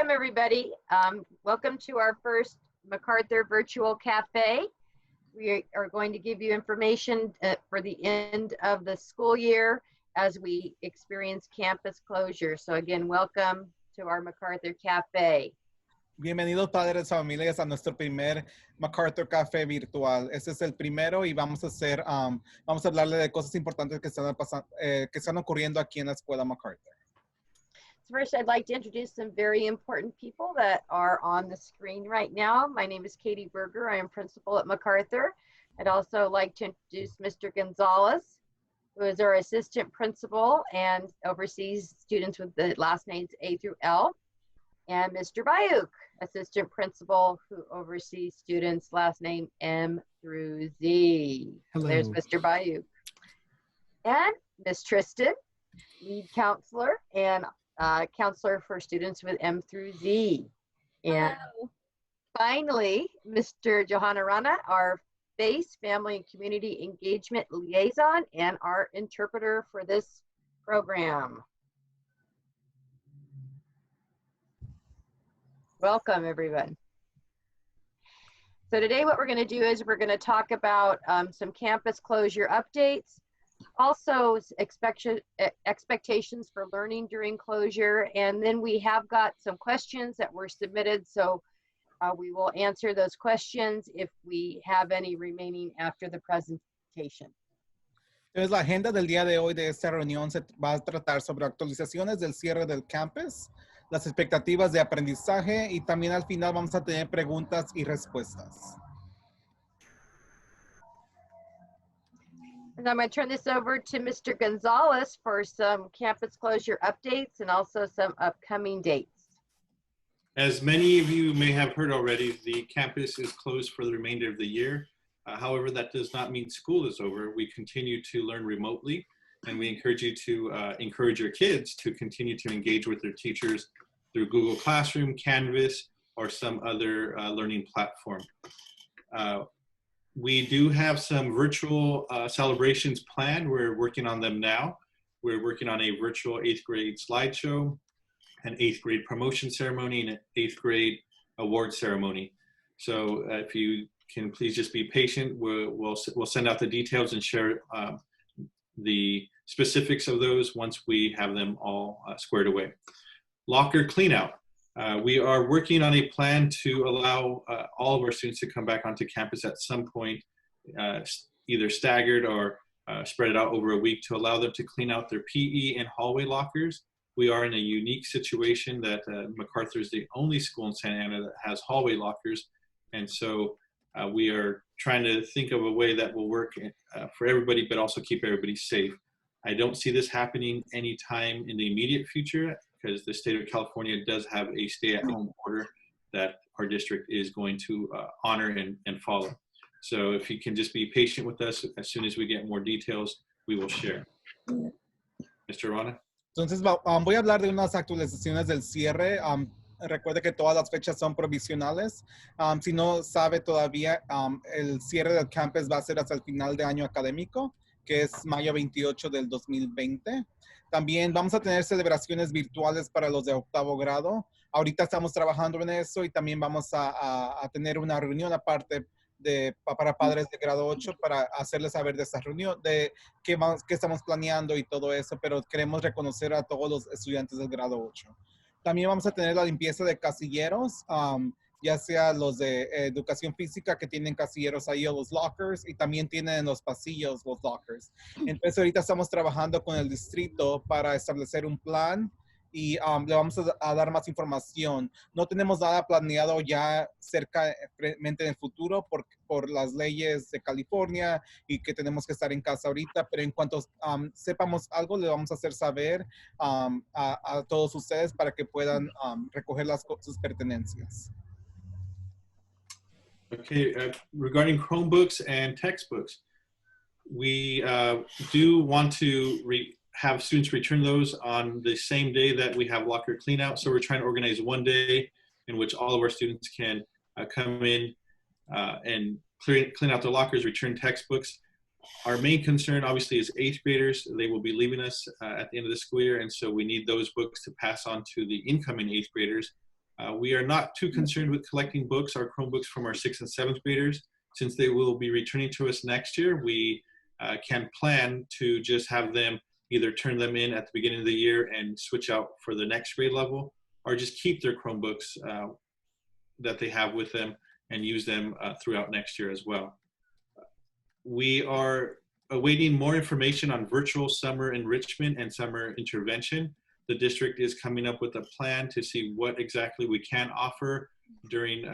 Welcome, everybody. Welcome to our first MacArthur Virtual Cafe. We are going to give you information for the end of the school year as we experience campus closure. So again, welcome to our MacArthur Cafe. Bienvenidos padres, familias, a nuestro primer MacArthur Café virtual. Este es el primero y vamos a hablarle de cosas importantes que están ocurriendo aquí en la escuela MacArthur. First, I'd like to introduce some very important people that are on the screen right now. My name is Katie Berger. I am principal at MacArthur. I'd also like to introduce Mr. Gonzalez, who is our assistant principal and oversees students with the last names A through L, and Mr. Bayuk, assistant principal, who oversees students last name M through Z. Hello. There's Mr. Bayuk. And Ms. Tristan, lead counselor and counselor for students with M through Z. And finally, Mr. Johanna Rana, our FACE, Family and Community Engagement Liaison, and our interpreter for this program. Welcome, everyone. So today what we're going to do is we're going to talk about some campus closure updates, also expectations for learning during closure, and then we have got some questions that were submitted, so we will answer those questions if we have any remaining after the presentation. Entonces, la agenda del día de hoy de esta reunión se va a tratar sobre actualizaciones del cierre del campus, las expectativas de aprendizaje y también al final vamos a tener preguntas y respuestas. And I'm going to turn this over to Mr. Gonzalez for some campus closure updates and also some upcoming dates. As many of you may have heard already, the campus is closed for the remainder of the year. However, that does not mean school is over. We continue to learn remotely, and we encourage you to encourage your kids to continue to engage with their teachers through Google Classroom, Canvas, or some other learning platform. We do have some virtual celebrations planned. We're working on them now. We're working on a virtual 8th grade slideshow, an 8th grade promotion ceremony, and an 8th grade award ceremony. So if you can please just be patient, we'll send out the details and share the specifics of those once we have them all squared away. Locker cleanout. We are working on a plan to allow all of our students to come back onto campus at some point, either staggered or spread it out over a week to allow them to clean out their PE and hallway lockers. We are in a unique situation that MacArthur is the only school in Santa Ana that has hallway lockers. And so we are trying to think of a way that will work for everybody, but also keep everybody safe. I don't see this happening anytime in the immediate future because the state of California does have a stay-at-home order that our district is going to honor and follow. So if you can just be patient with us, as soon as we get more details, we will share. Mr. Rana? Entonces, voy a hablar de unas actualizaciones del cierre. Recuerde que todas las fechas son provisionales. Si no sabe todavía, el cierre del campus va a ser hasta el final de año académico, que es mayo 28 del 2020. También vamos a tener celebraciones virtuales para los de octavo grado. Ahorita estamos trabajando en eso y también vamos a tener una reunión aparte para padres de grado 8 para hacerles saber de esta reunión, de qué estamos planeando y todo eso, pero queremos reconocer a todos los estudiantes del grado 8. También vamos a tener la limpieza de casilleros, ya sea los de educación física que tienen casilleros ahí o los lockers y también tienen en los pasillos los lockers. Entonces ahorita estamos trabajando con el distrito para establecer un plan y le vamos a dar más información. No tenemos nada planeado ya cercamente en el futuro por las leyes de California y que tenemos que estar en casa ahorita, pero en cuanto sepamos algo, le vamos a hacer saber a todos ustedes para que puedan recoger sus pertenencias. Okay, regarding Chromebooks and textbooks, we do want to have students return those on the same day that we have locker cleanout. So we're trying to organize one day in which all of our students can come in and clean out their lockers, return textbooks. Our main concern obviously is 8th graders. They will be leaving us at the end of the school year, and so we need those books to pass on to the incoming 8th graders. We are not too concerned with collecting books, our Chromebooks from our 6th and 7th graders. Since they will be returning to us next year, we can plan to just have them either turn them in at the beginning of the year and switch out for the next grade level, or just keep their Chromebooks that they have with them and use them throughout next year as well. We are awaiting more information on virtual summer enrichment and summer intervention. The district is coming up with a plan to see what exactly we can offer during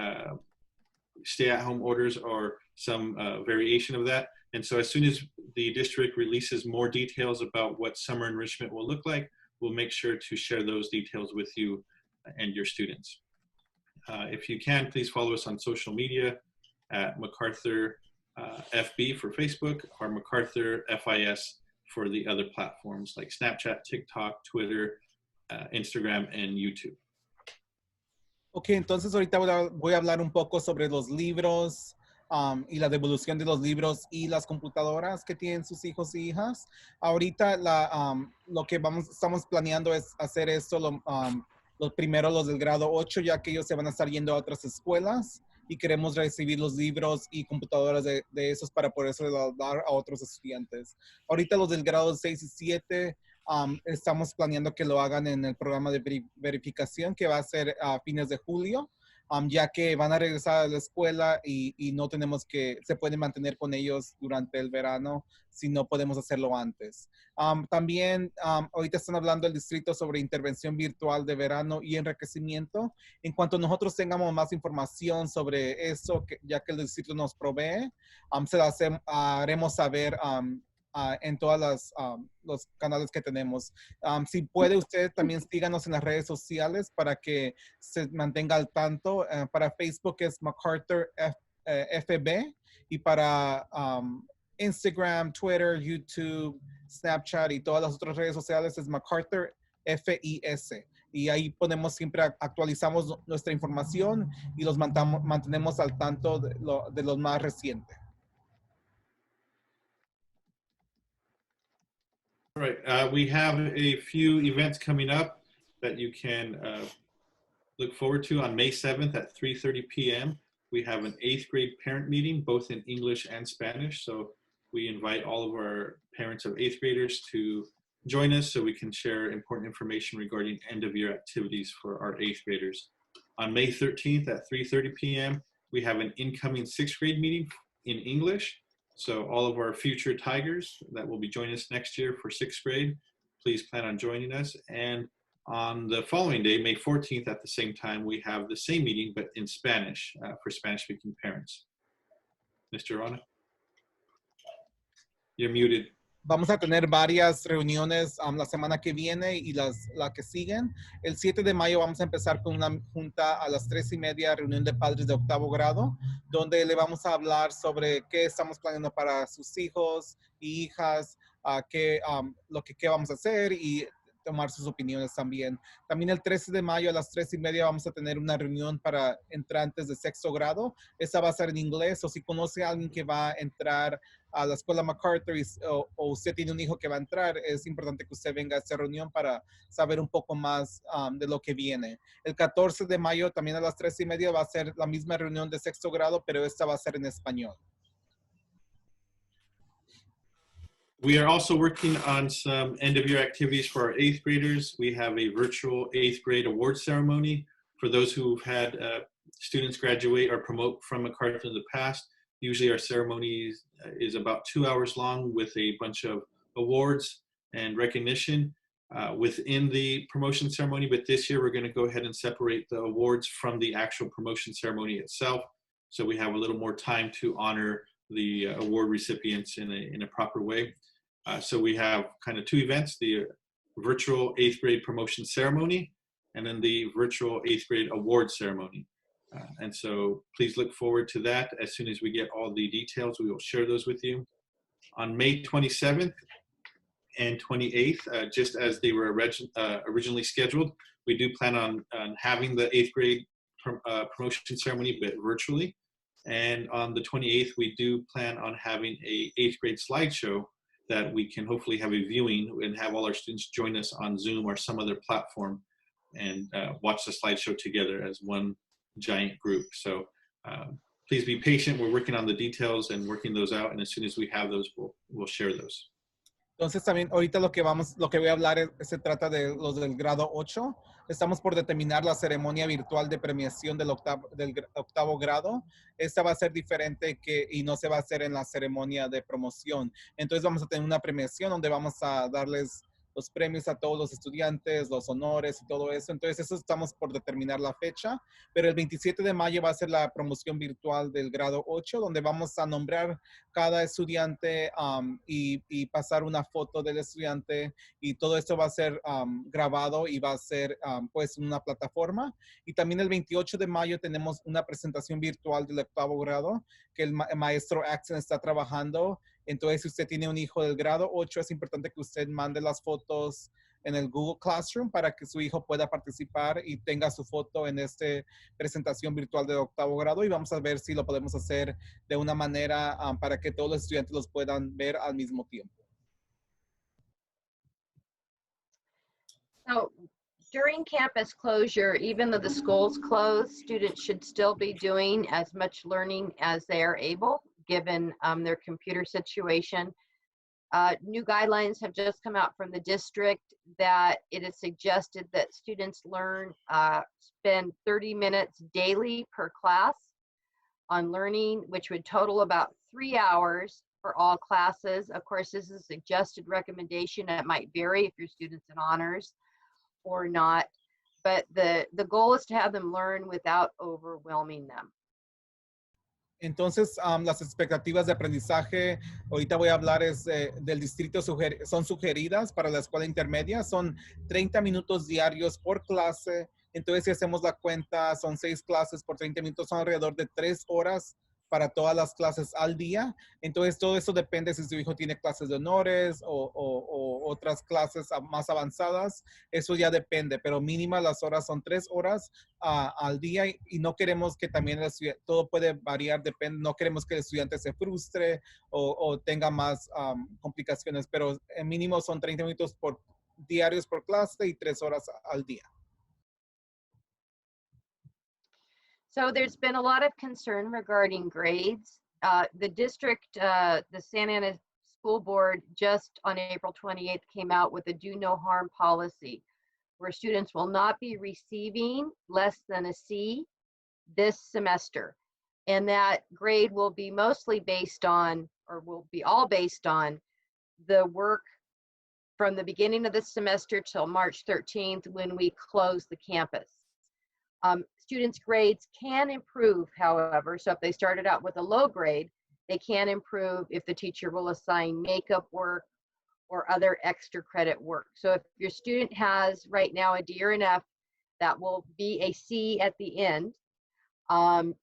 stay-at-home orders or some variation of that. And so as soon as the district releases more details about what summer enrichment will look like, we'll make sure to share those details with you and your students. If you can, please follow us on social media at MacArthur FB for Facebook, or MacArthur FIS for the other platforms like Snapchat, TikTok, Twitter, Instagram, and YouTube. Ok, entonces ahorita voy a hablar un poco sobre los libros y la devolución de los libros y las computadoras que tienen sus hijos y hijas. Ahorita lo que estamos planeando es hacer esto los primeros, los del grado 8, ya que ellos se van a estar yendo a otras escuelas y queremos recibir los libros y computadoras de esos para poderse dar a otros estudiantes. Ahorita los del grado 6 y 7 estamos planeando que lo hagan en el programa de verificación que va a ser a fines de julio, ya que van a regresar a la escuela y no tenemos se pueden mantener con ellos durante el verano si no podemos hacerlo antes. También ahorita están hablando el distrito sobre intervención virtual de verano y enriquecimiento. En cuanto nosotros tengamos más información sobre eso, ya que el distrito nos provee, se la haremos saber en todas los canales que tenemos. Si puede usted, también síganos en las redes sociales para que se mantenga al tanto. Para Facebook es MacArthur FB y para Instagram, Twitter, YouTube, Snapchat y todas las otras redes sociales es MacArthur FIS. Y ahí siempre actualizamos nuestra información y los mantenemos al tanto de lo más reciente. All right, we have a few events coming up that you can look forward to. On May 7th at 3:30 p.m. we have an 8th grade parent meeting, both in English and Spanish. So we invite all of our parents of 8th graders to join us so we can share important information regarding end of year activities for our 8th graders. On May 13th at 3:30 p.m. we have an incoming 6th grade meeting in English. So all of our future Tigers that will be joining us next year for 6th grade, please plan on joining us. And on the following day, May 14th at the same time, we have the same meeting, but in Spanish for Spanish-speaking parents. Mr. Rana? You're muted. Vamos a tener varias reuniones la semana que viene y la que siguen. El 7 de mayo vamos a empezar con una junta a las 3:30, reunión de padres de 8º grado, donde le vamos a hablar sobre qué estamos planeando para sus hijos y hijas, qué vamos a hacer y tomar sus opiniones también. También el 13 de mayo a las 3:30 vamos a tener una reunión para entrantes de 6º grado. Esta va a ser en inglés, o si conoce a alguien que va a entrar a la escuela MacArthur o usted tiene un hijo que va a entrar, es importante que usted venga a esta reunión para saber un poco más de lo que viene. El 14 de mayo también a las 3:30 va a ser la misma reunión de 6º grado, pero esta va a ser en español. We are also working on some end-of-year activities for our 8th graders. We have a virtual 8th grade award ceremony for those who've had students graduate or promote from MacArthur in the past. Usually our ceremony is about 2 hours long with a bunch of awards and recognition within the promotion ceremony. But this year we're going to go ahead and separate the awards from the actual promotion ceremony itself. So we have a little more time to honor the award recipients in a proper way. So we have kind of 2 events, the virtual 8th grade promotion ceremony and then the virtual 8th grade award ceremony. And so please look forward to that. As soon as we get all the details, we will share those with you. On May 27th and 28th, just as they were originally scheduled, we do plan on having the 8th grade promotion ceremony, but virtually. And on the 28th, we do plan on having a 8th grade slideshow that we can hopefully have a viewing and have all our students join us on Zoom or some other platform watch the slideshow together as one giant group. So please be patient. We're working on the details and working those out. And as soon as we have those, we'll share those. Entonces también ahorita lo que voy a hablar se trata de los del grado 8. Estamos por determinar la ceremonia virtual de premiación del octavo grado. Esta va a ser diferente y no se va a hacer en la ceremonia de promoción. Entonces vamos a tener una premiación donde vamos a darles los premios a todos los estudiantes, los honores y todo eso. Entonces eso estamos por determinar la fecha, pero el 27 de mayo va a ser la promoción virtual del grado 8, donde vamos a nombrar cada estudiante y pasar una foto del estudiante, y todo esto va a ser grabado y va a ser pues en una plataforma. Y también el 28 de mayo tenemos una presentación virtual del octavo grado que el maestro Axon está trabajando. Entonces, si usted tiene un hijo del grado 8, es importante que usted mande las fotos en el Google Classroom para que su hijo pueda participar y tenga su foto en esta presentación virtual de octavo grado. Y vamos a ver si lo podemos hacer de una manera para que todos los estudiantes los puedan ver al mismo tiempo. So during campus closure, even though the school's closed, students should still be doing as much learning as they are able, given their computer situation. New guidelines have just come out from the district that it is suggested that students spend 30 minutes daily per class on learning, which would total about 3 hours for all classes. Of course, this is a suggested recommendation. It might vary if your student's in honors or not, but the goal is to have them learn without overwhelming them. Entonces, las expectativas de aprendizaje, ahorita voy a hablar del distrito, son sugeridas para la escuela intermedia, son 30 minutos diarios por clase. Entonces, si hacemos la cuenta, son 6 clases por 30 minutos, son alrededor de 3 horas para todas las clases al día. Entonces, todo eso depende si su hijo tiene clases de honores o otras clases más avanzadas. Eso ya depende, pero mínima las horas son 3 horas al día, y no queremos que también todo puede variar, depende, no queremos que el estudiante se frustre o tenga más complicaciones, pero en mínimo son 30 minutos diarios por clase y 3 horas al día. So there's been a lot of concern regarding grades. The district, the Santa Ana School Board, just on April 28th came out with a do no harm policy, where students will not be receiving less than a C this semester. And that grade will be mostly based on, or will be all based on, the work from the beginning of the semester till March 13th when we close the campus. Students' grades can improve, however, so if they started out with a low grade, they can improve if the teacher will assign makeup work or other extra credit work. So if your student has right now a D or an F, that will be a C at the end. And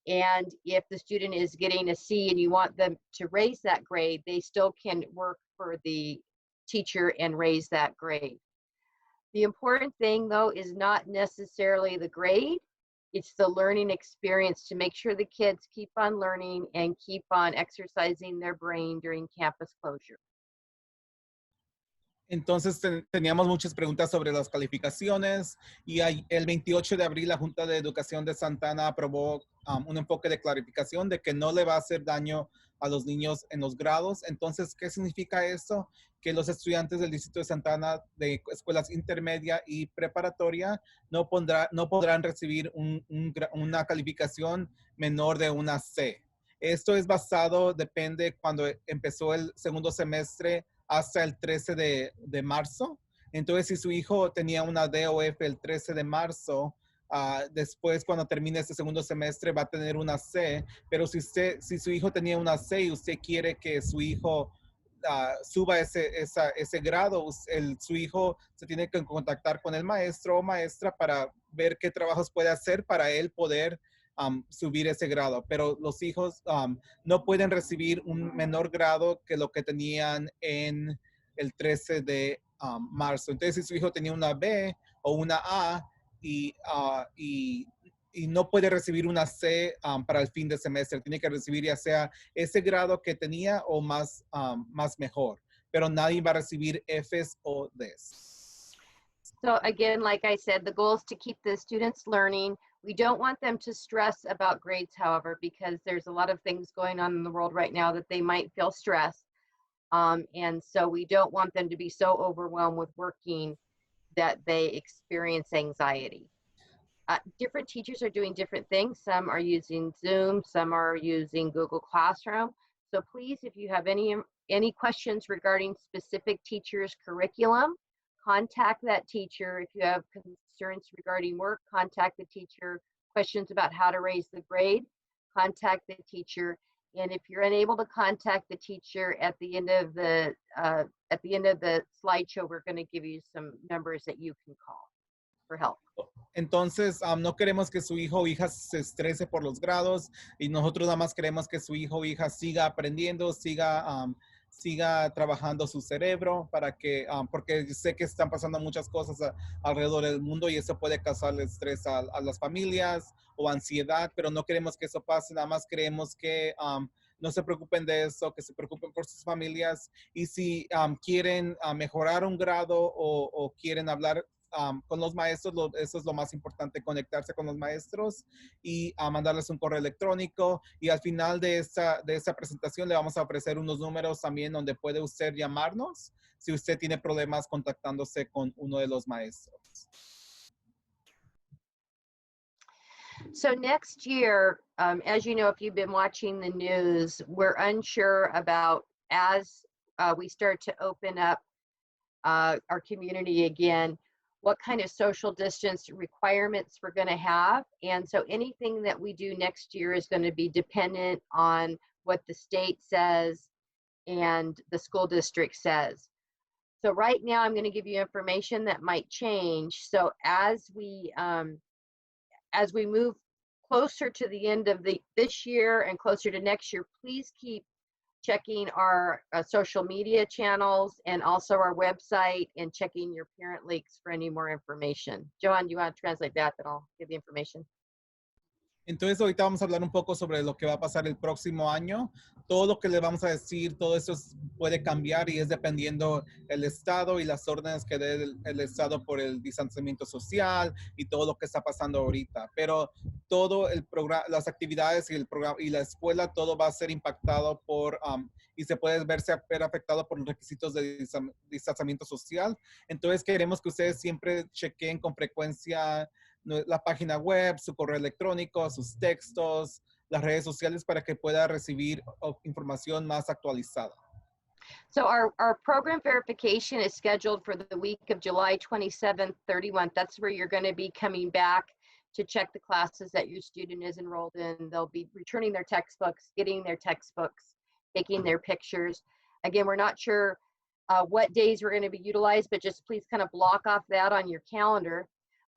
if the student is getting a C and you want them to raise that grade, they still can work for the teacher and raise that grade. The important thing, though, is not necessarily the grade. It's the learning experience to make sure the kids keep on learning and keep on exercising their brain during campus closure. Entonces teníamos muchas preguntas sobre las calificaciones, y el 28 de abril la Junta de Educación de Santa Ana aprobó un enfoque de clarificación de que no le va a hacer daño a los niños en los grados. Entonces, ¿qué significa eso? Que los estudiantes del distrito de Santa Ana de escuelas intermedia y preparatoria no podrán recibir una calificación menor de una C. Esto es depende cuando empezó el segundo semestre hasta el 13 de marzo. Entonces, si su hijo tenía una D o F el 13 de marzo, después cuando termine este segundo semestre va a tener una C, pero si su hijo tenía una C y usted quiere que su hijo suba ese grado, su hijo se tiene que contactar con el maestro o maestra para ver qué trabajos puede hacer para él poder subir ese grado. Pero los hijos no pueden recibir un menor grado que lo que tenían en el 13 de marzo. Entonces, si su hijo tenía una B o una A y no puede recibir una C para el fin de semestre, tiene que recibir ya sea ese grado que tenía o más mejor. Pero nadie va a recibir Fs o Ds. So again, like I said, the goal is to keep the students learning. We don't want them to stress about grades, however, because there's a lot of things going on in the world right now that they might feel stressed. And so we don't want them to be so overwhelmed with working that they experience anxiety. Different teachers are doing different things. Some are using Zoom, some are using Google Classroom. So please, if you have any questions regarding specific teachers' curriculum, contact that teacher. If you have concerns regarding work, contact the teacher. Questions about how to raise the grade, contact the teacher. And if you're unable to contact the teacher at the end of the slideshow, we're going to give you some numbers that you can call for help. Entonces, no queremos que su hijo o hija se estrese por los grados y nosotros nada más queremos que su hijo o hija siga aprendiendo, siga trabajando su cerebro para que, porque sé que están pasando muchas cosas alrededor del mundo y eso puede causar estrés a las familias o ansiedad, pero no queremos que eso pase, nada más queremos que no se preocupen de eso, que se preocupen por sus familias y si quieren mejorar un grado o quieren hablar con los maestros, eso es lo más importante, conectarse con los maestros y mandarles un correo electrónico. Y al final de esta presentación le vamos a ofrecer unos números también donde puede usted llamarnos si usted tiene problemas contactándose con uno de los maestros. So next year, as you know, if you've been watching the news, we're unsure about as we start to open up our community again, what kind of social distance requirements we're going to have. And so anything that we do next year is going to be dependent on what the state says and the school district says. So right now I'm going to give you information that might change. So as we move closer to the end of this year and closer to next year, please keep checking our social media channels and also our website and checking your parent leaks for any more information. Joanne, do you want to translate that? Then I'll give the information. Entonces ahorita vamos a hablar un poco sobre lo que va a pasar el próximo año. Todo lo que le vamos a decir, todo eso puede cambiar y es dependiendo el estado y las órdenes que dé el estado por el distanciamiento social y todo lo que está pasando ahorita. Pero todo el programa, las actividades y el programa y la escuela, todo va a ser impactado por y se puede ver afectado por los requisitos de distanciamiento social. Entonces queremos que ustedes siempre chequen con frecuencia la página web, su correo electrónico, sus textos, las redes sociales para que pueda recibir información más actualizada. So our program verification is scheduled for the week of July 27th, 31st. That's where you're going to be coming back to check the classes that your student is enrolled in. They'll be returning their textbooks, getting their textbooks, taking their pictures. Again, we're not sure what days we're going to be utilized, but just please kind of block off that on your calendar.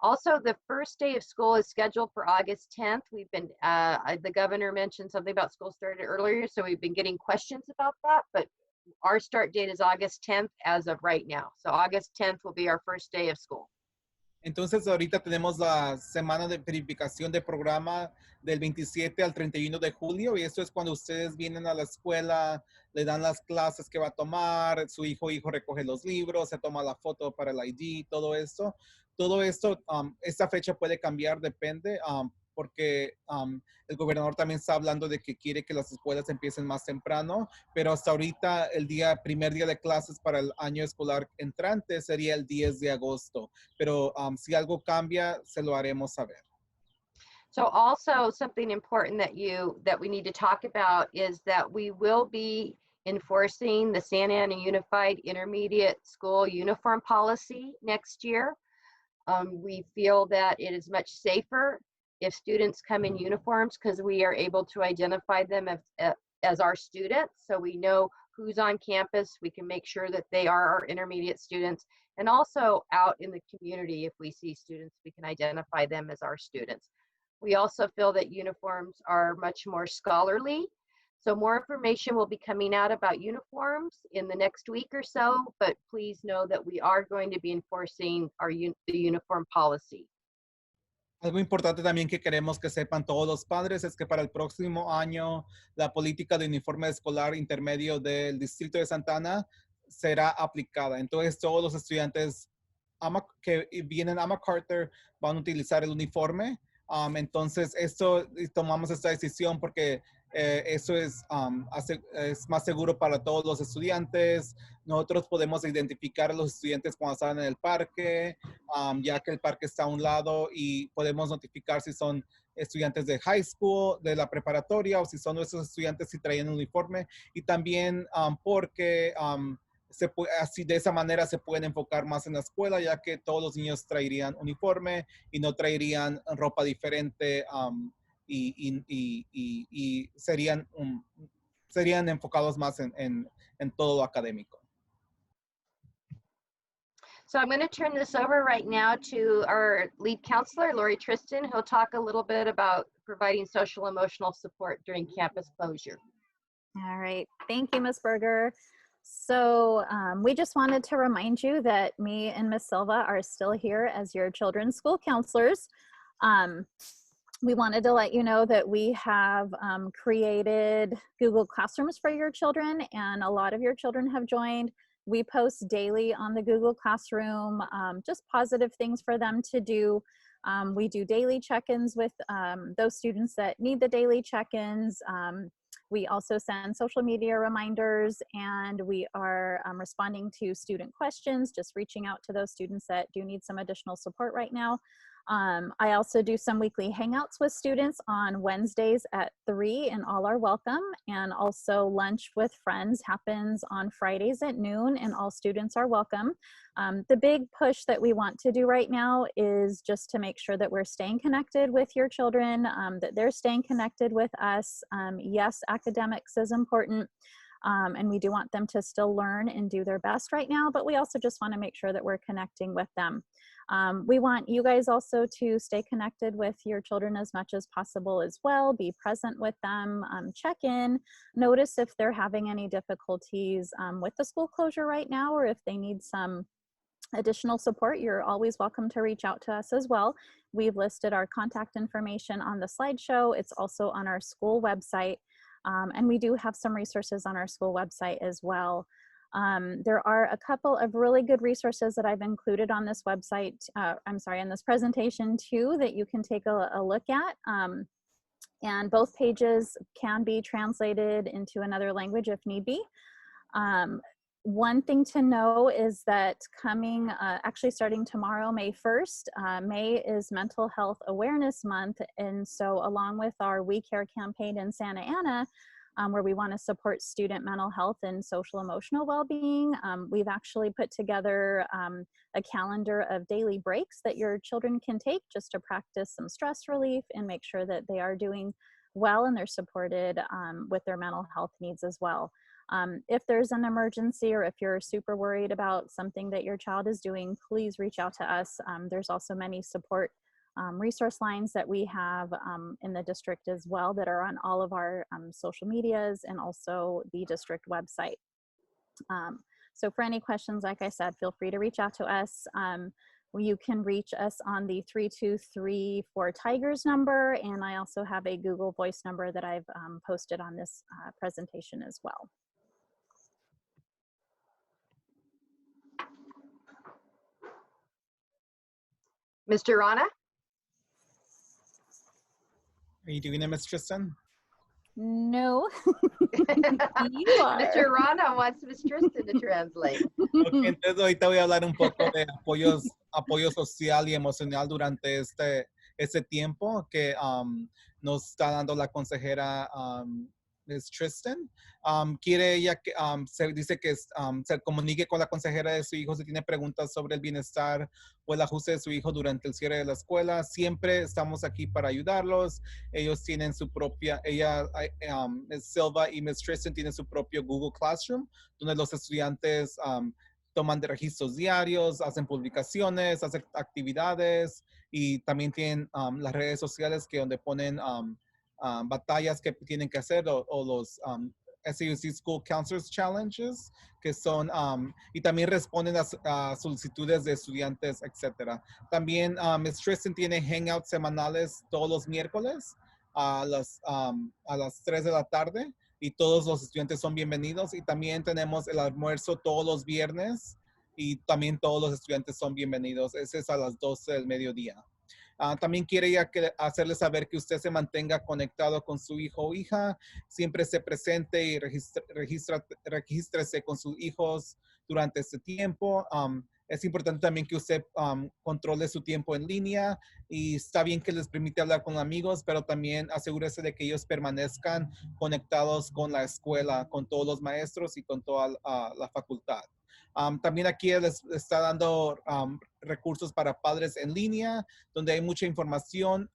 Also, the first day of school is scheduled for August 10th. We've been, the governor mentioned something about school started earlier, so we've been getting questions about that, but our start date is August 10th as of right now. So August 10th will be our first day of school. Entonces ahorita tenemos la semana de verificación de programa del 27 al 31 de julio y esto es cuando ustedes vienen a la escuela, le dan las clases que va a tomar, su hijo recoge los libros, se toma la foto para el ID, todo esto. Todo esto, esta fecha puede cambiar, depende, porque el gobernador también está hablando de que quiere que las escuelas empiecen más temprano, pero hasta ahorita primer día de clases para el año escolar entrante sería el 10 de agosto, pero si algo cambia, se lo haremos saber. So also something important that we need to talk about is that we will be enforcing the Santa Ana Unified Intermediate School uniform policy next year. We feel that it is much safer if students come in uniforms because we are able to identify them as our students. So we know who's on campus. We can make sure that they are our intermediate students. And also out in the community, if we see students, we can identify them as our students. We also feel that uniforms are much more scholarly. So more information will be coming out about uniforms in the next week or so, but please know that we are going to be enforcing the uniform policy. Algo importante también que queremos que sepan todos los padres es que para el próximo año la política de uniforme escolar intermedio del Distrito de Santa Ana será aplicada. Entonces todos los estudiantes que vienen a MacArthur van a utilizar el uniforme. Entonces, tomamos esta decisión porque eso es más seguro para todos los estudiantes. Nosotros podemos identificar a los estudiantes cuando están en el parque, ya que el parque está a un lado y podemos notificar si son estudiantes de high school, de la preparatoria o si son nuestros estudiantes si traen un uniforme. Y también porque así de esa manera se pueden enfocar más en la escuela, ya que todos los niños traerían uniforme y no traerían ropa diferente y serían enfocados más en todo lo académico. So I'm going to turn this over right now to our lead counselor, Lori Tristan, who'll talk a little bit about providing social emotional support during campus closure. All right, thank you, Ms. Berger. So we just wanted to remind you that me and Ms. Silva are still here as your children's school counselors. We wanted to let you know that we have created Google Classrooms for your children, and a lot of your children have joined. We post daily on the Google Classroom, just positive things for them to do. We do daily check-ins with those students that need the daily check-ins. We also send social media reminders, and we are responding to student questions, just reaching out to those students that do need some additional support right now. I also do some weekly hangouts with students on Wednesdays at 3, and all are welcome. And also lunch with friends happens on Fridays at noon, and all students are welcome. The big push that we want to do right now is just to make sure that we're staying connected with your children, that they're staying connected with us. Yes, academics is important. And we do want them to still learn and do their best right now, but we also just want to make sure that we're connecting with them. We want you guys also to stay connected with your children as much as possible as well. Be present with them, check in, notice if they're having any difficulties with the school closure right now, or if they need some additional support. You're always welcome to reach out to us as well. We've listed our contact information on the slideshow. It's also on our school website. And we do have some resources on our school website as well. There are a couple of really good resources that I've included on this website, on this presentation too, that you can take a look at. And both pages can be translated into another language if need be. One thing to know is that coming, actually starting tomorrow, May 1st, May is Mental Health Awareness Month. And so along with our We Care campaign in Santa Ana, where we want to support student mental health and social emotional well-being, we've actually put together a calendar of daily breaks that your children can take just to practice some stress relief and make sure that they are doing well and they're supported with their mental health needs as well. If there's an emergency or if you're super worried about something that your child is doing, please reach out to us. There's also many support resource lines that we have in the district as well that are on all of our social medias and also the district website. So for any questions, like I said, feel free to reach out to us. You can reach us on the 3234 Tigers number, and I also have a Google Voice number that I've posted on this presentation as well. Mr. Rana? Are you doing it, Ms. Tristan? No. You are. Mr. Rana wants Ms. Tristan to translate. Okay, entonces ahorita voy a hablar un poco de apoyo social y emocional durante este tiempo que nos está dando la consejera Ms. Tristan. Quiere ella que dice que se comunique con la consejera de su hijo si tiene preguntas sobre el bienestar o el ajuste de su hijo durante el cierre de la escuela. Siempre estamos aquí para ayudarlos. Ellos tienen su propia, Ms. Silva y Ms. Tristan tienen su propio Google Classroom, donde los estudiantes toman de registros diarios, hacen publicaciones, hacen actividades y también tienen las redes sociales que donde ponen batallas que tienen que hacer o los SAUC School Counselors Challenges, que son, y también responden a solicitudes de estudiantes, etc. También Ms. Tristan tiene hangouts semanales todos los miércoles a las 3 de la tarde y todos los estudiantes son bienvenidos. Y también tenemos el almuerzo todos los viernes y también todos los estudiantes son bienvenidos. Ese es a las 12 del mediodía. También quiere ya hacerle saber que usted se mantenga conectado con su hijo o hija, siempre se presente y regístrese con sus hijos durante este tiempo. Es importante también que usted controle su tiempo en línea y está bien que les permite hablar con amigos, pero también asegúrese de que ellos permanezcan conectados con la escuela, con todos los maestros y con toda la facultad. También aquí les está dando recursos para padres en línea, donde hay mucha información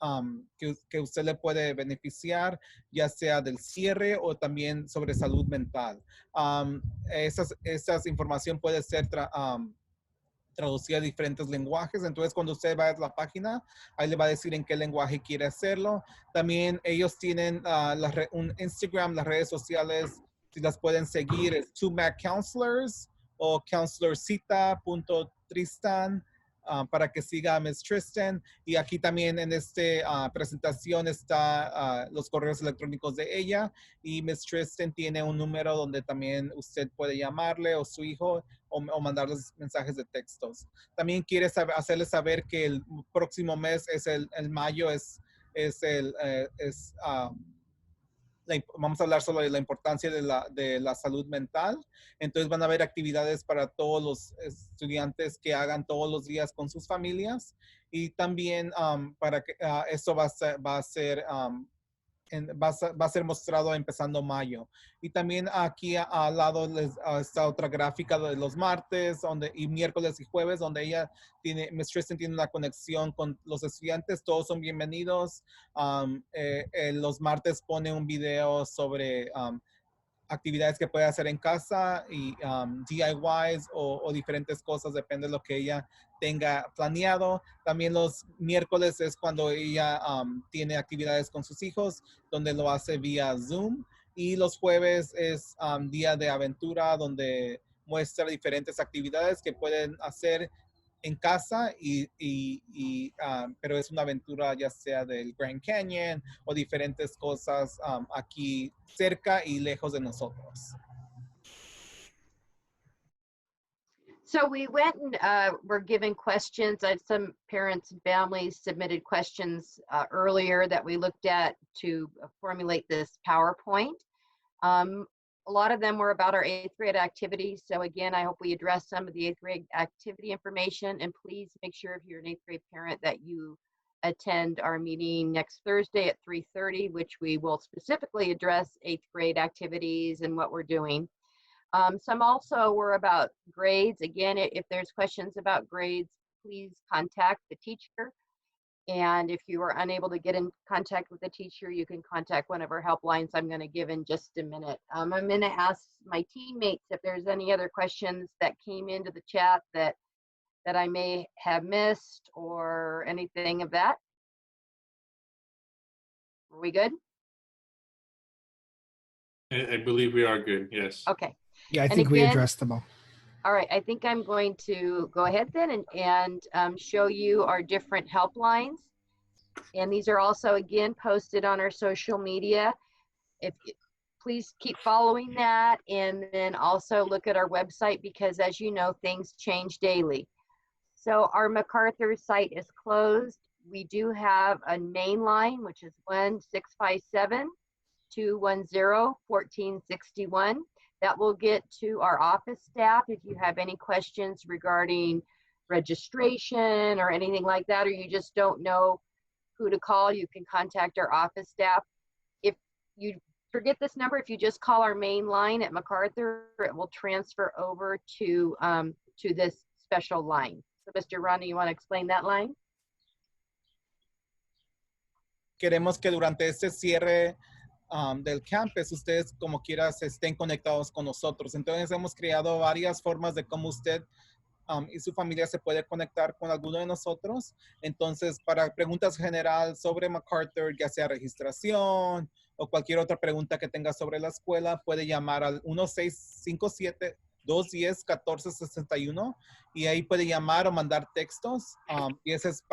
que usted le puede beneficiar, ya sea del cierre o también sobre salud mental. Esas información puede ser traducida a diferentes lenguajes. Entonces, cuando usted va a la página, ahí le va a decir en qué lenguaje quiere hacerlo. También ellos tienen un Instagram, las redes sociales, si las pueden seguir, es 2MacCounselors o counselorcita.tristan para que siga a Miss Tristan. Y aquí también en esta presentación está los correos electrónicos de ella. Y Miss Tristan tiene un número donde también usted puede llamarle o su hijo o mandarles mensajes de textos. También quiere hacerles saber que el próximo mes es el mayo, vamos a hablar sobre la importancia de la salud mental. Entonces van a haber actividades para todos los estudiantes que hagan todos los días con sus familias. Y también para que esto va a ser mostrado empezando mayo. Y también aquí al lado está otra gráfica de los martes y miércoles y jueves, donde Miss Tristan tiene una conexión con los estudiantes. Todos son bienvenidos. Los martes pone un video sobre actividades que puede hacer en casa y DIYs o diferentes cosas, depende de lo que ella tenga planeado. También los miércoles es cuando ella tiene actividades con sus hijos, donde lo hace vía Zoom. Y los jueves es día de aventura, donde muestra diferentes actividades que pueden hacer en casa, pero es una aventura ya sea del Grand Canyon o diferentes cosas aquí cerca y lejos de nosotros. So we went and were given questions. Some parents and families submitted questions earlier that we looked at to formulate this PowerPoint. A lot of them were about our 8th grade activities. So again, I hope we address some of the 8th grade activity information, and please make sure if you're an 8th grade parent that you attend our meeting next Thursday at 3:30, which we will specifically address 8th grade activities and what we're doing. Some also were about grades. Again, if there's questions about grades, please contact the teacher. And if you are unable to get in contact with the teacher, you can contact one of our helplines I'm going to give in just a minute. I'm going to ask my teammates if there's any other questions that came into the chat that I may have missed or anything of that. Are we good? I believe we are good, yes. Okay. Yeah, I think we addressed them all. All right, I think I'm going to go ahead then and show you our different helplines. And these are also, again, posted on our social media. Please keep following that, and then also look at our website, because as you know, things change daily. So our MacArthur site is closed. We do have a main line, which is 1-657-210-1461. That will get to our office staff if you have any questions regarding registration or anything like that, or you just don't know who to call, you can contact our office staff. If you forget this number, if you just call our main line at MacArthur, it will transfer over to this special line. So Mr. Ronnie, you want to explain that line? Queremos que durante este cierre del campus, ustedes como quieras estén conectados con nosotros. Entonces hemos creado varias formas de cómo usted y su familia se puede conectar con alguno de nosotros. Entonces, para preguntas generales sobre MacArthur, ya sea registración o cualquier otra pregunta que tenga sobre la escuela, puede llamar al 1657-210-1461 y ahí puede llamar o mandar textos. Y ese es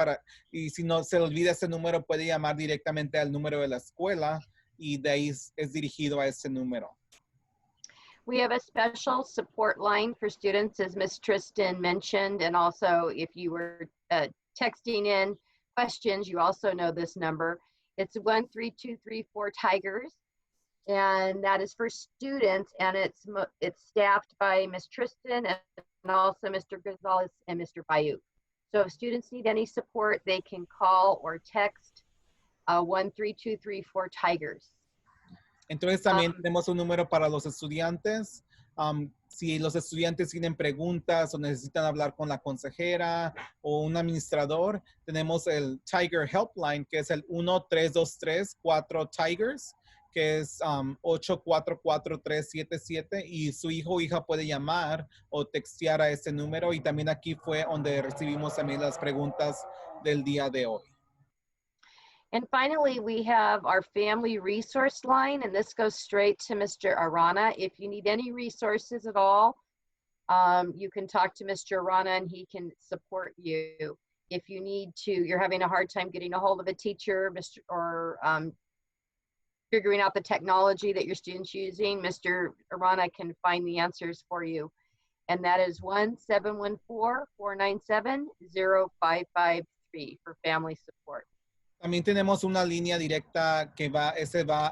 y si no se le olvida ese número, puede llamar directamente al número de la escuela y de ahí es dirigido a ese número. We have a special support line for students, as Ms. Tristan mentioned, and also if you were texting in questions, you also know this number. It's 13234 Tigers, and that is for students, and it's staffed by Ms. Tristan and also Mr. Gonzalez and Mr. Bayou. So if students need any support, they can call or text 13234 Tigers. Entonces también tenemos un número para los estudiantes. Si los estudiantes tienen preguntas o necesitan hablar con la consejera o un administrador, tenemos el Tiger Helpline, que es el 1-323-4 Tigers, que es 844377, y su hijo o hija puede llamar o textear a ese número, y también aquí fue donde recibimos también las preguntas del día de hoy. And finally, we have our family resource line, and this goes straight to Mr. Arana. If you need any resources at all, you can talk to Mr. Arana and he can support you. If you need to, you're having a hard time getting a hold of a teacher, or figuring out the technology that your student's using, Mr. Arana can find the answers for you. And that is 1-714-497-0553 for family support. También tenemos una línea directa que va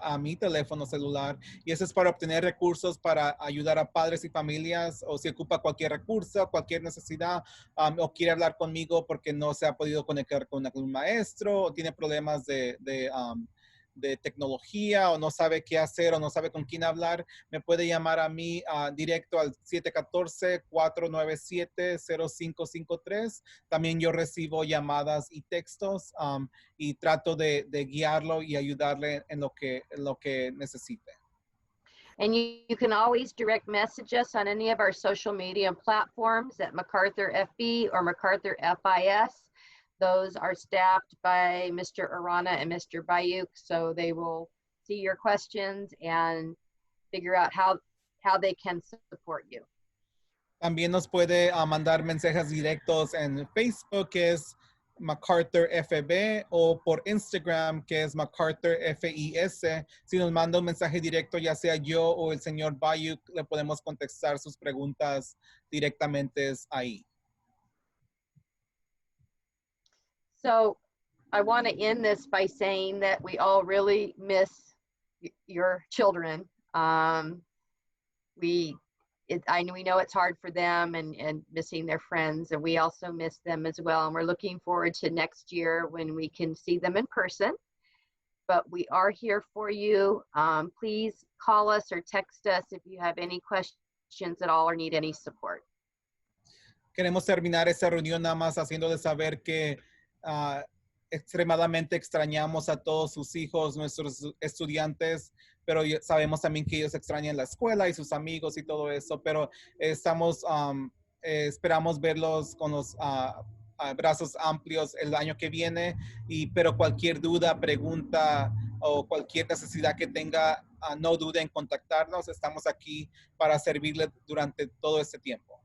a mi teléfono celular, y eso es para obtener recursos para ayudar a padres y familias, o si ocupa cualquier recurso, cualquier necesidad, o quiere hablar conmigo porque no se ha podido conectar con algún maestro, o tiene problemas de tecnología, o no sabe qué hacer, o no sabe con quién hablar, me puede llamar a mí directo al 714-497-0553. También yo recibo llamadas y textos, y trato de guiarlo y ayudarle en lo que necesite. And you can always direct message us on any of our social media platforms at MacArthur FB or MacArthur FIS. Those are staffed by Mr. Arana and Mr. Bayuk, so they will see your questions and figure out how they can support you. También nos puede mandar mensajes directos en Facebook, que es MacArthur FB, o por Instagram, que es MacArthur FIS. Si nos manda un mensaje directo, ya sea yo o el señor Bayuk, le podemos contestar sus preguntas directamente ahí. So I want to end this by saying that we all really miss your children. We know it's hard for them and missing their friends, and we also miss them as well. And we're looking forward to next year when we can see them in person. But we are here for you. Please call us or text us if you have any questions at all or need any support. Queremos terminar esta reunión nada más haciéndoles saber que extremadamente extrañamos a todos sus hijos, nuestros estudiantes, pero sabemos también que ellos extrañan la escuela y sus amigos y todo eso, pero esperamos verlos con los brazos amplios el año que viene, pero cualquier duda, pregunta o cualquier necesidad que tenga, no dude en contactarnos. Estamos aquí para servirle durante todo este tiempo.